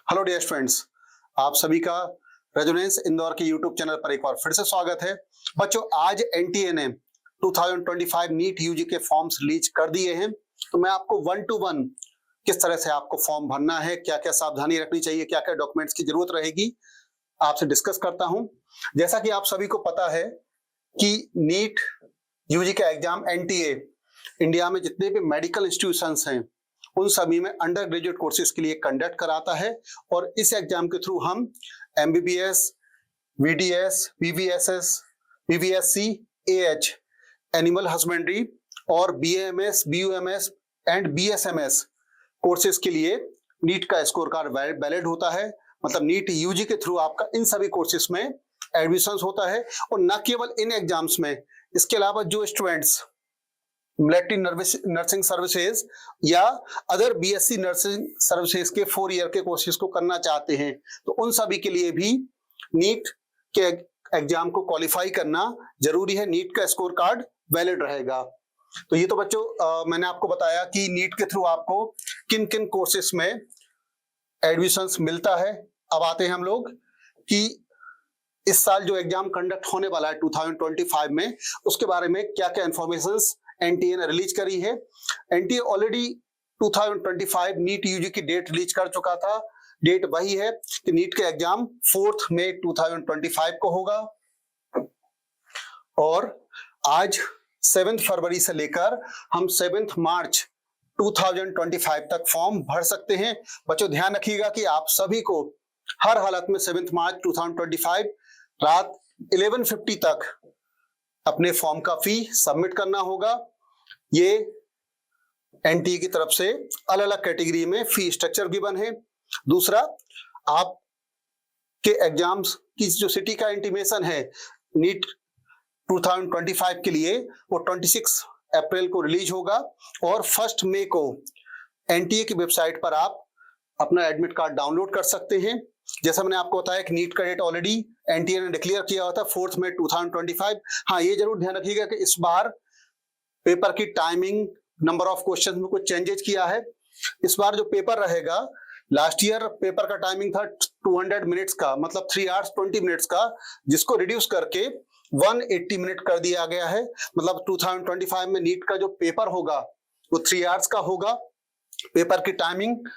Hello dear students, आप सभी का रेजोनेंस इंदौर के यूट्यूब चैनल पर एक बार फिर से स्वागत है। बच्चों, आज एनटीए ने 2025 नीट यूजी के फॉर्म्स रिलीज कर दिए हैं। तो मैं आपको 1 to 1 किस तरह से आपको फॉर्म भरना है, क्या क्या सावधानी रखनी चाहिए, क्या क्या डॉक्यूमेंट्स की जरूरत रहेगी, आपसे डिस्कस करता हूं। जैसा कि आप सभी को पता है कि नीट यूजी का एग्जाम एनटीए इंडिया में जितने भी मेडिकल इंस्टीट्यूशंस हैं उन सभी में अंडर ग्रेजुएट कोर्सेज के लिए कंडक्ट कराता है। और इस एग्जाम के थ्रू हम एमबीबीएस, वीडीएस, वीवीएसएस, वीवीएससी, एएच, एनिमल हस्बेंड्री और BAMS, BUMS and BSMS courses के लिए नीट का स्कोर कार्ड वैलिड होता है। मतलब नीट यूजी के थ्रू आपका इन सभी कोर्सेज में एडमिशन होता है। और न केवल इन एग्जाम्स में, इसके अलावा जो स्टूडेंट्स मिलिट्री नर्सिंग सर्विसेज या अदर बीएससी नर्सिंग सर्विसेज के 4 ईयर के कोर्सेज को करना चाहते हैं तो उन सभी के लिए भी नीट के एग्जाम को क्वालिफाई करना जरूरी है। नीट का स्कोर कार्ड वैलिड रहेगा। तो ये तो बच्चों मैंने आपको बताया कि नीट के थ्रू आपको किन किन कोर्सेज में एडमिशंस मिलता है। अब आते हैं हम लोग कि इस साल जो एग्जाम कंडक्ट होने वाला है 2025 में, उसके बारे में क्या क्या इंफॉर्मेशंस एनटीए ने रिलीज करी है। एनटीए ऑलरेडी 2025 नीट यूजी की डेट रिलीज कर चुका था। डेट वही है कि नीट का एग्जाम 4 मई 2025 को होगा। और आज 7 फरवरी से लेकर हम 7 मार्च 2025 तक फॉर्म भर सकते हैं। बच्चों ध्यान रखिएगा कि आप सभी को हर हालत में 7 मार्च 2025 रात 11:50 तक अपने फॉर्म का फी सबमिट करना होगा। ये एनटीए की तरफ से अलग अलग कैटेगरी में फी स्ट्रक्चर गिवन है। दूसरा, आप के एग्जाम्स की जो सिटी का इंटीमेशन है नीट 2025 के लिए, वो 26 अप्रैल को रिलीज होगा। और 1 मई को एनटीए की वेबसाइट पर आप अपना एडमिट कार्ड डाउनलोड कर सकते हैं। जैसा मैंने आपको बताया कि नीट का डेट ऑलरेडी एनटीए ने डिक्लेयर किया हुआ था 4 मई 2025। हाँ, ये जरूर ध्यान रखिएगा कि इस बार पेपर की टाइमिंग, नंबर ऑफ क्वेश्चन में कुछ चेंजेस किया है। इस बार जो पेपर रहेगा, लास्ट ईयर पेपर का टाइमिंग था 200 मिनट्स का, मतलब 3 hours 20 minutes का, जिसको रिड्यूस करके 180 मिनट कर दिया गया है। मतलब 2025 में नीट का जो पेपर होगा वो 3 hours का होगा। पेपर की टाइमिंग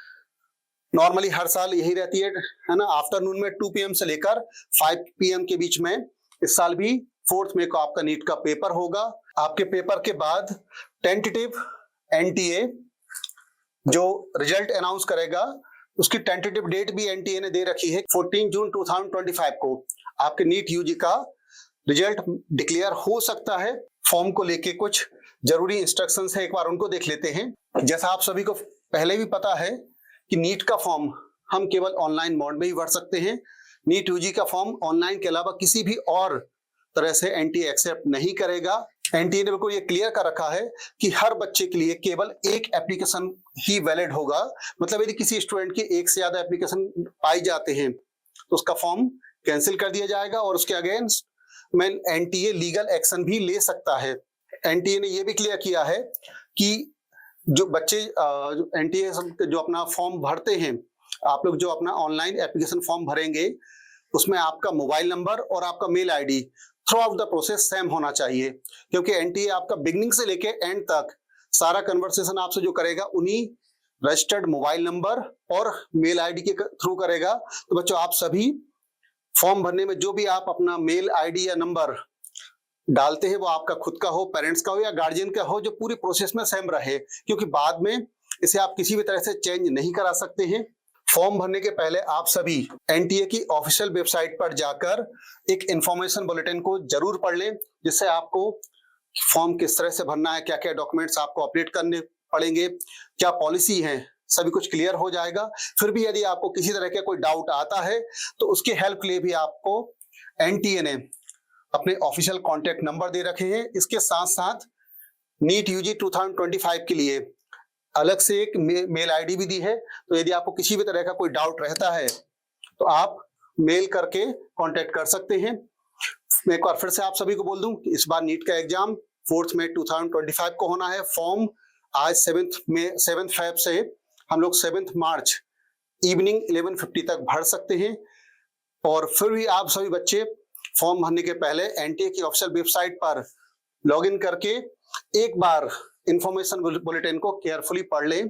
नॉर्मली हर साल यही रहती है ना, आफ्टरनून में 2 PM से लेकर 5 PM के बीच में। इस साल भी 4 मई को आपका नीट का पेपर होगा। आपके पेपर के बाद टेंटेटिव एनटीए जो रिजल्ट अनाउंस करेगा, उसकी टेंटेटिव डेट भी एनटीए ने दे रखी है 14 जून 2025 को आपके नीट यूजी का रिजल्ट डिक्लेयर हो सकता है। फॉर्म को लेके कुछ जरूरी इंस्ट्रक्शंस है, एक बार उनको देख लेते हैं। जैसा आप सभी को पहले भी पता है कि नीट का फॉर्म हम केवल ऑनलाइन मोड में ही भर सकते हैं। नीट यूजी का फॉर्म ऑनलाइन के अलावा किसी भी और तरह से एनटीए एक्सेप्ट नहीं करेगा। एनटीए ने बिल्कुल ये क्लियर कर रखा है कि हर बच्चे के लिए केवल एक एप्लीकेशन ही वैलिड होगा। मतलब यदि किसी स्टूडेंट की एक से ज्यादा एप्लीकेशन पाई जाते हैं तो उसका फॉर्म कैंसिल कर दिया जाएगा और उसके अगेंस्ट में एनटीए लीगल एक्शन भी ले सकता है। एनटीए ने यह भी क्लियर किया है कि जो बच्चे एनटीए जो अपना फॉर्म भरते हैं, आप लोग जो अपना ऑनलाइन एप्लीकेशन फॉर्म भरेंगे, उसमें आपका मोबाइल नंबर और आपका mail ID throughout the process same होना चाहिए। क्योंकि एनटीए आपका बिगनिंग से लेके एंड तक सारा कन्वर्सेशन आपसे जो करेगा उन्हीं रजिस्टर्ड मोबाइल नंबर और मेल आईडी के थ्रू करेगा। तो बच्चों, आप सभी फॉर्म भरने में जो भी आप अपना मेल आईडी या नंबर डालते हैं वो आपका खुद का हो, पेरेंट्स का हो या गार्जियन का हो, जो पूरी प्रोसेस में सेम रहे, क्योंकि बाद में इसे आप किसी भी तरह से चेंज नहीं करा सकते हैं। फॉर्म भरने के पहले आप सभी एनटीए की ऑफिशियल वेबसाइट पर जाकर एक इंफॉर्मेशन बुलेटिन को जरूर पढ़ लें, जिससे आपको फॉर्म किस तरह से भरना है, क्या क्या डॉक्यूमेंट्स आपको अपडेट करने पड़ेंगे, क्या पॉलिसी है, सभी कुछ क्लियर हो जाएगा। फिर भी यदि आपको किसी तरह का कोई डाउट आता है तो उसके हेल्प के लिए भी आपको एनटीए ने अपने ऑफिशियल कॉन्टेक्ट नंबर दे रखे हैं। इसके साथ साथ नीट यूजी 2025 के लिए अलग से एक मेल आईडी भी दी है। तो यदि आपको किसी भी तरह का कोई डाउट रहता है तो आप मेल करके कांटेक्ट कर सकते हैं। मैं एक बार फिर से आप सभी को बोल दूं कि इस बार नीट का एग्जाम 4 मई 2025 को होना है। फॉर्म आज 7 फेब से हम लोग 7 मार्च इवनिंग 11:50 तक भर सकते हैं। और फिर भी आप सभी बच्चे फॉर्म भरने के पहले एनटीए की ऑफिशियल वेबसाइट पर लॉगिन करके एक बार इंफॉर्मेशन बुलेटिन को केयरफुली पढ़ लें।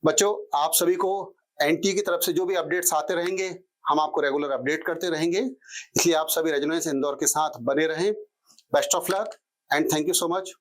बच्चों, आप सभी को एनटीए की तरफ से जो भी अपडेट्स आते रहेंगे हम आपको रेगुलर अपडेट करते रहेंगे, इसलिए आप सभी रेजोनेंस इंदौर के साथ बने रहें। Best of luck and thank you so much.